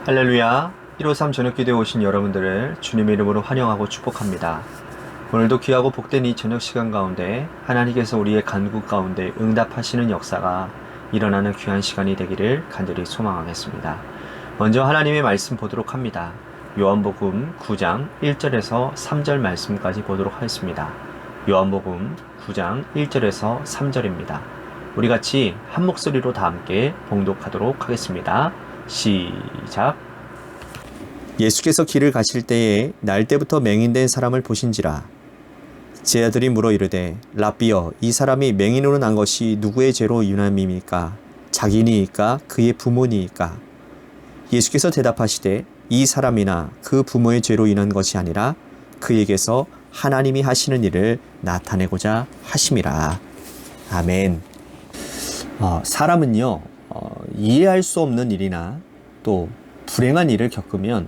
할렐루야. 153 저녁기도에 오신 여러분들을 주님의 이름으로 환영하고 축복합니다. 오늘도 귀하고 복된 이 저녁 시간 가운데 하나님께서 우리의 간구 가운데 응답하시는 역사가 일어나는 귀한 시간이 되기를 간절히 소망하겠습니다. 먼저 하나님의 말씀 보도록 합니다. 요한복음 9장 1절에서 3절 말씀까지 보도록 하겠습니다. 요한복음 9장 1절에서 3절입니다. 우리 같이 한 목소리로 다 함께 봉독하도록 하겠습니다. 시작. 예수께서 길을 가실 때에 날 때부터 맹인된 사람을 보신지라. 제자들이 물어 이르되 라삐여, 이 사람이 맹인으로 난 것이 누구의 죄로 인함이니까? 자기니이까 그의 부모니이까? 예수께서 대답하시되 이 사람이나 그 부모의 죄로 인한 것이 아니라 그에게서 하나님이 하시는 일을 나타내고자 하심이라. 아멘. 사람은요, 이해할 수 없는 일이나 또 불행한 일을 겪으면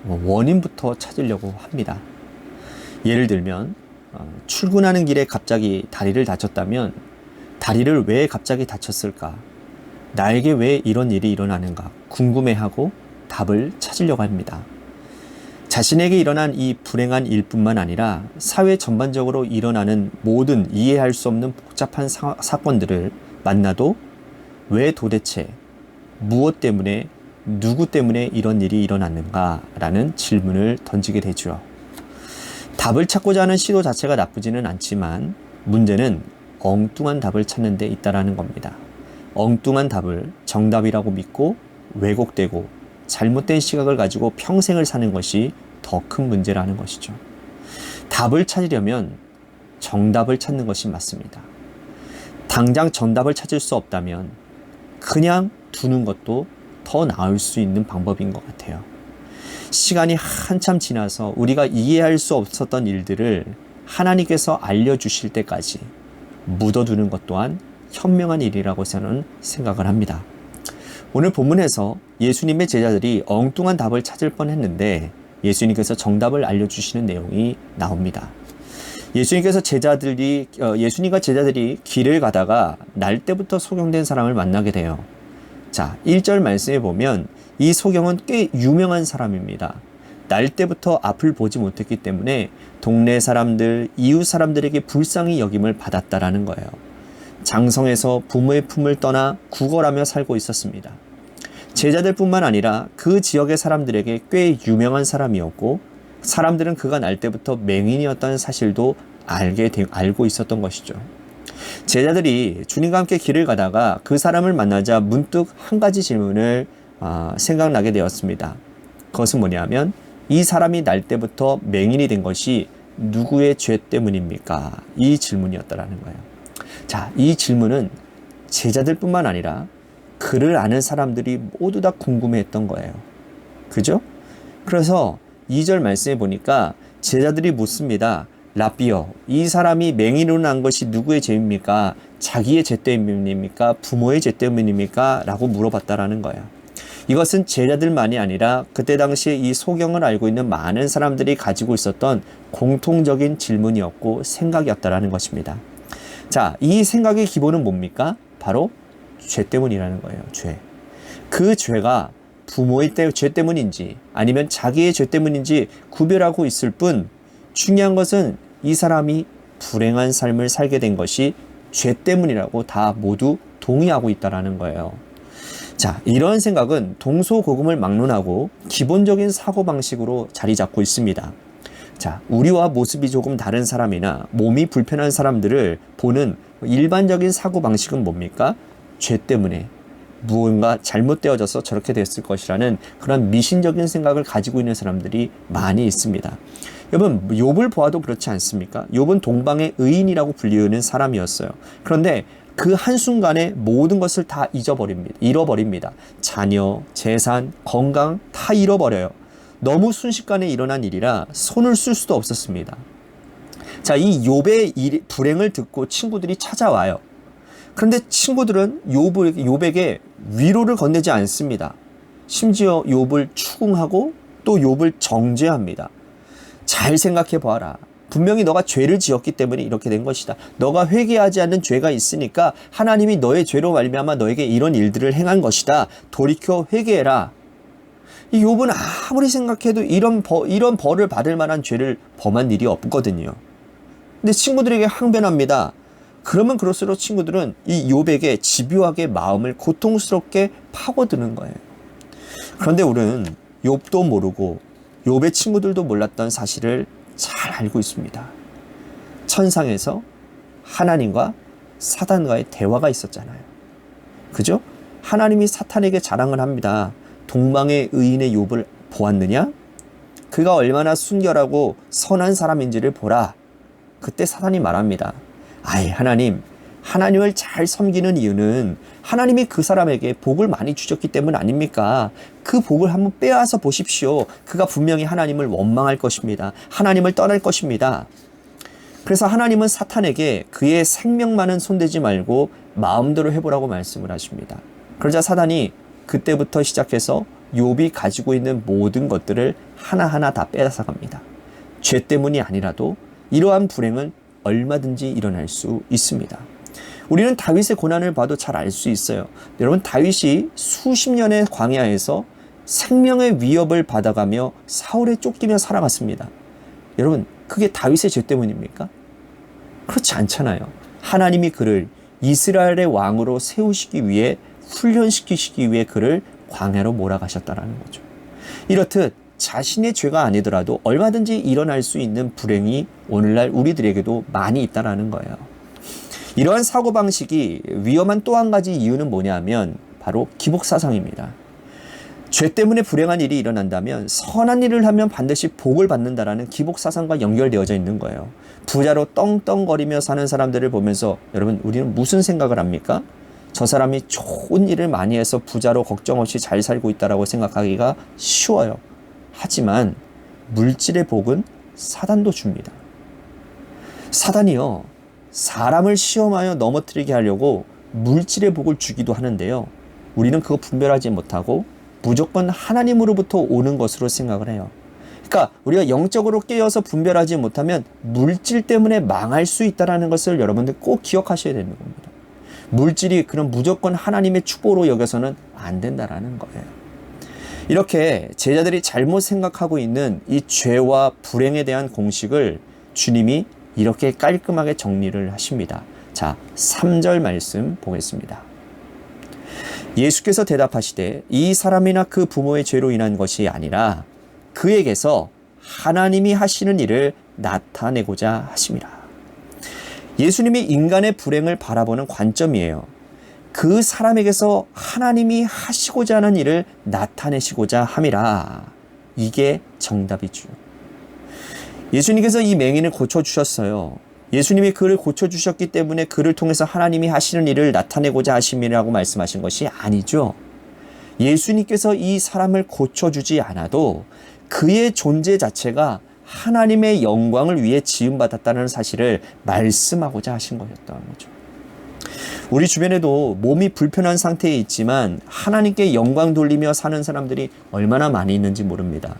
원인부터 찾으려고 합니다. 예를 들면 출근하는 길에 갑자기 다리를 다쳤다면 다리를 왜 갑자기 다쳤을까? 나에게 왜 이런 일이 일어나는가? 궁금해하고 답을 찾으려고 합니다. 자신에게 일어난 이 불행한 일뿐만 아니라 사회 전반적으로 일어나는 모든 이해할 수 없는 복잡한 사건들을 만나도 왜 도대체 무엇 때문에 누구 때문에 이런 일이 일어났는가 라는 질문을 던지게 되죠. 답을 찾고자 하는 시도 자체가 나쁘지는 않지만 문제는 엉뚱한 답을 찾는 데 있다는 겁니다. 엉뚱한 답을 정답이라고 믿고 왜곡되고 잘못된 시각을 가지고 평생을 사는 것이 더 큰 문제라는 것이죠. 답을 찾으려면 정답을 찾는 것이 맞습니다. 당장 정답을 찾을 수 없다면 그냥 두는 것도 더 나을 수 있는 방법인 것 같아요. 시간이 한참 지나서 우리가 이해할 수 없었던 일들을 하나님께서 알려주실 때까지 묻어두는 것 또한 현명한 일이라고 저는 생각을 합니다. 오늘 본문에서 예수님의 제자들이 엉뚱한 답을 찾을 뻔했는데 예수님께서 정답을 알려주시는 내용이 나옵니다. 예수님과 제자들이 길을 가다가 날 때부터 소경된 사람을 만나게 돼요. 자, 1절 말씀에 보면 이 소경은 꽤 유명한 사람입니다. 날 때부터 앞을 보지 못했기 때문에 동네 사람들, 이웃 사람들에게 불쌍히 여김을 받았다라는 거예요. 장성에서 부모의 품을 떠나 구걸하며 살고 있었습니다. 제자들뿐만 아니라 그 지역의 사람들에게 꽤 유명한 사람이었고 사람들은 그가 날 때부터 맹인이었다는 사실도 알고 있었던 것이죠. 제자들이 주님과 함께 길을 가다가 그 사람을 만나자 문득 한 가지 질문을 생각나게 되었습니다. 그것은 뭐냐면 이 사람이 날 때부터 맹인이 된 것이 누구의 죄 때문입니까? 이 질문이었다라는 거예요. 자, 이 질문은 제자들뿐만 아니라 그를 아는 사람들이 모두 다 궁금해했던 거예요. 그죠? 그래서 2절 말씀에 보니까 제자들이 묻습니다. 라삐여, 이 사람이 맹인으로 난 것이 누구의 죄입니까? 자기의 죄 때문입니까? 부모의 죄 때문입니까? 라고 물어봤다라는 거예요. 이것은 제자들만이 아니라 그때 당시에 이 소경을 알고 있는 많은 사람들이 가지고 있었던 공통적인 질문이었고 생각이었다라는 것입니다. 자, 이 생각의 기본은 뭡니까? 바로 죄 때문이라는 거예요. 죄. 그 죄가 부모의 죄 때문인지 아니면 자기의 죄 때문인지 구별하고 있을 뿐 중요한 것은 이 사람이 불행한 삶을 살게 된 것이 죄 때문이라고 다 모두 동의하고 있다라는 거예요. 자, 이런 생각은 동서고금을 막론하고 기본적인 사고방식으로 자리 잡고 있습니다. 자, 우리와 모습이 조금 다른 사람이나 몸이 불편한 사람들을 보는 일반적인 사고방식은 뭡니까? 죄 때문에 무언가 잘못되어져서 저렇게 됐을 것이라는 그런 미신적인 생각을 가지고 있는 사람들이 많이 있습니다. 여러분, 욥을 보아도 그렇지 않습니까? 욥은 동방의 의인이라고 불리우는 사람이었어요. 그런데 그 한순간에 모든 것을 다 잃어버립니다. 자녀, 재산, 건강 다 잃어버려요. 너무 순식간에 일어난 일이라 손을 쓸 수도 없었습니다. 자, 이 욥의 불행을 듣고 친구들이 찾아와요. 그런데 친구들은 욥에게 위로를 건네지 않습니다. 심지어 욥을 추궁하고 또 욥을 정죄합니다. 잘 생각해 보아라. 분명히 너가 죄를 지었기 때문에 이렇게 된 것이다. 너가 회개하지 않는 죄가 있으니까 하나님이 너의 죄로 말미암아 너에게 이런 일들을 행한 것이다. 돌이켜 회개해라. 이 욥은 아무리 생각해도 이런 벌을 받을 만한 죄를 범한 일이 없거든요. 근데 친구들에게 항변합니다. 그러면 그럴수록 친구들은 이 욥에게 집요하게 마음을 고통스럽게 파고드는 거예요. 그런데 우리는 욥도 모르고 욥의 친구들도 몰랐던 사실을 잘 알고 있습니다. 천상에서 하나님과 사단과의 대화가 있었잖아요. 그죠? 하나님이 사탄에게 자랑을 합니다. 동방의 의인의 욥을 보았느냐? 그가 얼마나 순결하고 선한 사람인지를 보라. 그때 사탄이 말합니다. 아이, 하나님을 잘 섬기는 이유는 하나님이 그 사람에게 복을 많이 주셨기 때문 아닙니까? 그 복을 한번 빼앗아 보십시오. 그가 분명히 하나님을 원망할 것입니다. 하나님을 떠날 것입니다. 그래서 하나님은 사탄에게 그의 생명만은 손대지 말고 마음대로 해보라고 말씀을 하십니다. 그러자 사단이 그때부터 시작해서 욥이 가지고 있는 모든 것들을 하나하나 다 빼앗아갑니다. 죄 때문이 아니라도 이러한 불행은 얼마든지 일어날 수 있습니다. 우리는 다윗의 고난을 봐도 잘 알 수 있어요. 여러분, 다윗이 수십 년의 광야에서 생명의 위협을 받아가며 사울에 쫓기며 살아갔습니다. 여러분, 그게 다윗의 죄 때문입니까? 그렇지 않잖아요. 하나님이 그를 이스라엘의 왕으로 세우시기 위해, 훈련시키시기 위해 그를 광야로 몰아가셨다는 거죠. 이렇듯 자신의 죄가 아니더라도 얼마든지 일어날 수 있는 불행이 오늘날 우리들에게도 많이 있다는 거예요. 이러한 사고방식이 위험한 또 한 가지 이유는 뭐냐면 바로 기복사상입니다. 죄 때문에 불행한 일이 일어난다면 선한 일을 하면 반드시 복을 받는다라는 기복사상과 연결되어져 있는 거예요. 부자로 떵떵거리며 사는 사람들을 보면서 여러분, 우리는 무슨 생각을 합니까? 저 사람이 좋은 일을 많이 해서 부자로 걱정 없이 잘 살고 있다라고 생각하기가 쉬워요. 하지만 물질의 복은 사단도 줍니다. 사단이요, 사람을 시험하여 넘어뜨리게 하려고 물질의 복을 주기도 하는데요. 우리는 그거 분별하지 못하고 무조건 하나님으로부터 오는 것으로 생각을 해요. 그러니까 우리가 영적으로 깨어서 분별하지 못하면 물질 때문에 망할 수 있다는 것을 여러분들 꼭 기억하셔야 되는 겁니다. 물질이 그런 무조건 하나님의 축복으로 여겨서는 안 된다라는 거예요. 이렇게 제자들이 잘못 생각하고 있는 이 죄와 불행에 대한 공식을 주님이 이렇게 깔끔하게 정리를 하십니다. 자, 3절 말씀 보겠습니다. 예수께서 대답하시되 이 사람이나 그 부모의 죄로 인한 것이 아니라 그에게서 하나님이 하시는 일을 나타내고자 하심이라. 예수님이 인간의 불행을 바라보는 관점이에요. 그 사람에게서 하나님이 하시고자 하는 일을 나타내시고자 함이라. 이게 정답이죠. 예수님께서 이 맹인을 고쳐주셨어요. 예수님이 그를 고쳐주셨기 때문에 그를 통해서 하나님이 하시는 일을 나타내고자 하심이라고 말씀하신 것이 아니죠. 예수님께서 이 사람을 고쳐주지 않아도 그의 존재 자체가 하나님의 영광을 위해 지음받았다는 사실을 말씀하고자 하신 것이었다는 거죠. 우리 주변에도 몸이 불편한 상태에 있지만 하나님께 영광 돌리며 사는 사람들이 얼마나 많이 있는지 모릅니다.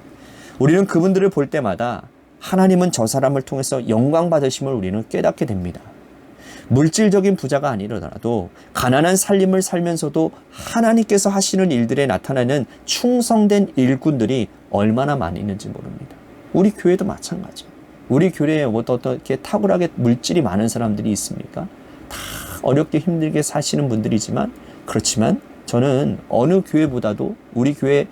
우리는 그분들을 볼 때마다 하나님은 저 사람을 통해서 영광 받으심을 우리는 깨닫게 됩니다. 물질적인 부자가 아니더라도 가난한 삶을 살면서도 하나님께서 하시는 일들에 나타나는 충성된 일꾼들이 얼마나 많이 있는지 모릅니다. 우리 교회도 마찬가지예요. 우리 교회에 어떻게 탁월하게 물질이 많은 사람들이 있습니까? 다 어렵게 힘들게 사시는 분들이지만, 그렇지만 저는 어느 교회보다도 우리 교회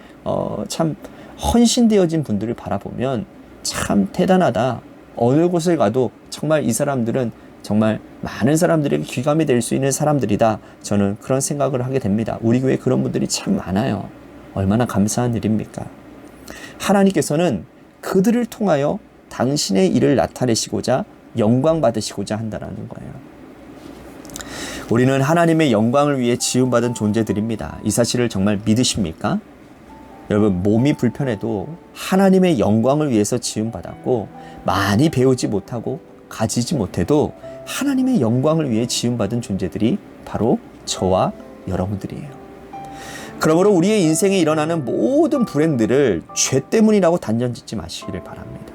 참 헌신되어진 분들을 바라보면 참 대단하다. 어느 곳을 가도 정말 이 사람들은 정말 많은 사람들에게 귀감이 될 수 있는 사람들이다. 저는 그런 생각을 하게 됩니다. 우리 교회에 그런 분들이 참 많아요. 얼마나 감사한 일입니까? 하나님께서는 그들을 통하여 당신의 일을 나타내시고자 영광 받으시고자 한다는 거예요. 우리는 하나님의 영광을 위해 지음받은 존재들입니다. 이 사실을 정말 믿으십니까? 여러분, 몸이 불편해도 하나님의 영광을 위해서 지음받았고, 많이 배우지 못하고 가지지 못해도 하나님의 영광을 위해 지음받은 존재들이 바로 저와 여러분들이에요. 그러므로 우리의 인생에 일어나는 모든 불행들을 죄 때문이라고 단정짓지 마시기를 바랍니다.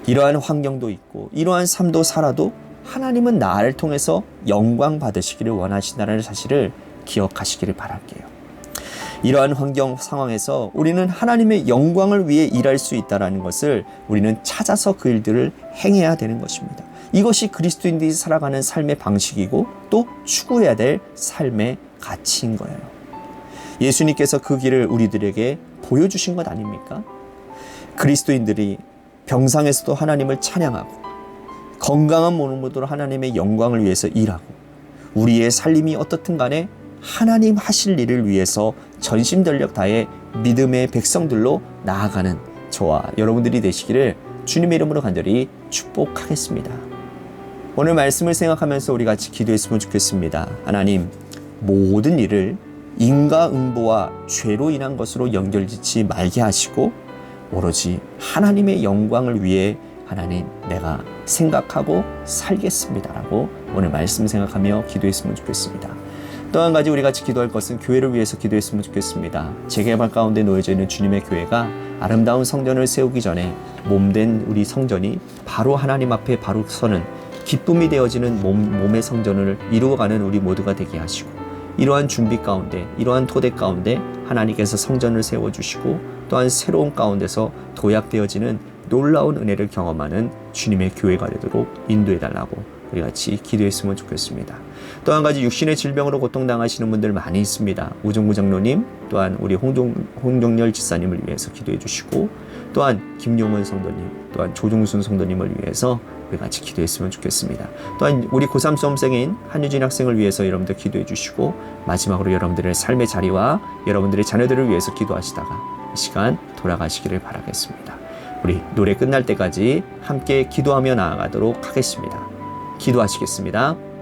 이러한 환경도 있고 이러한 삶도 살아도 하나님은 나를 통해서 영광 받으시기를 원하신다는 사실을 기억하시기를 바랄게요. 이러한 환경 상황에서 우리는 하나님의 영광을 위해 일할 수 있다는 것을 우리는 찾아서 그 일들을 행해야 되는 것입니다. 이것이 그리스도인들이 살아가는 삶의 방식이고 또 추구해야 될 삶의 가치인 거예요. 예수님께서 그 길을 우리들에게 보여주신 것 아닙니까? 그리스도인들이 병상에서도 하나님을 찬양하고 건강한 몸으로 하나님의 영광을 위해서 일하고 우리의 살림이 어떻든 간에 하나님 하실 일을 위해서 전심전력 다해 믿음의 백성들로 나아가는 저와 여러분들이 되시기를 주님의 이름으로 간절히 축복하겠습니다. 오늘 말씀을 생각하면서 우리 같이 기도했으면 좋겠습니다. 하나님, 모든 일을 인과응보와 죄로 인한 것으로 연결짓지 말게 하시고 오로지 하나님의 영광을 위해 하나님, 내가 생각하고 살겠습니다라고 오늘 말씀 생각하며 기도했으면 좋겠습니다. 또 한 가지 우리 같이 기도할 것은 교회를 위해서 기도했으면 좋겠습니다. 재개발 가운데 놓여져 있는 주님의 교회가 아름다운 성전을 세우기 전에 몸된 우리 성전이 바로 하나님 앞에 바로 서는 기쁨이 되어지는 몸의 성전을 이루어가는 우리 모두가 되게 하시고 이러한 준비 가운데 이러한 토대 가운데 하나님께서 성전을 세워주시고 또한 새로운 가운데서 도약되어지는 놀라운 은혜를 경험하는 주님의 교회가 되도록 인도해달라고 우리 같이 기도했으면 좋겠습니다. 또 한 가지 육신의 질병으로 고통당하시는 분들 많이 있습니다. 우종구 장로님 또한 우리 홍종열 지사님을 위해서 기도해 주시고 또한 김용원 성도님 또한 조종순 성도님을 위해서 우리 같이 기도했으면 좋겠습니다. 또한 우리 고3 수험생인 한유진 학생을 위해서 여러분들 기도해 주시고 마지막으로 여러분들의 삶의 자리와 여러분들의 자녀들을 위해서 기도하시다가 이 시간 돌아가시기를 바라겠습니다. 우리 노래 끝날 때까지 함께 기도하며 나아가도록 하겠습니다. 기도하시겠습니다.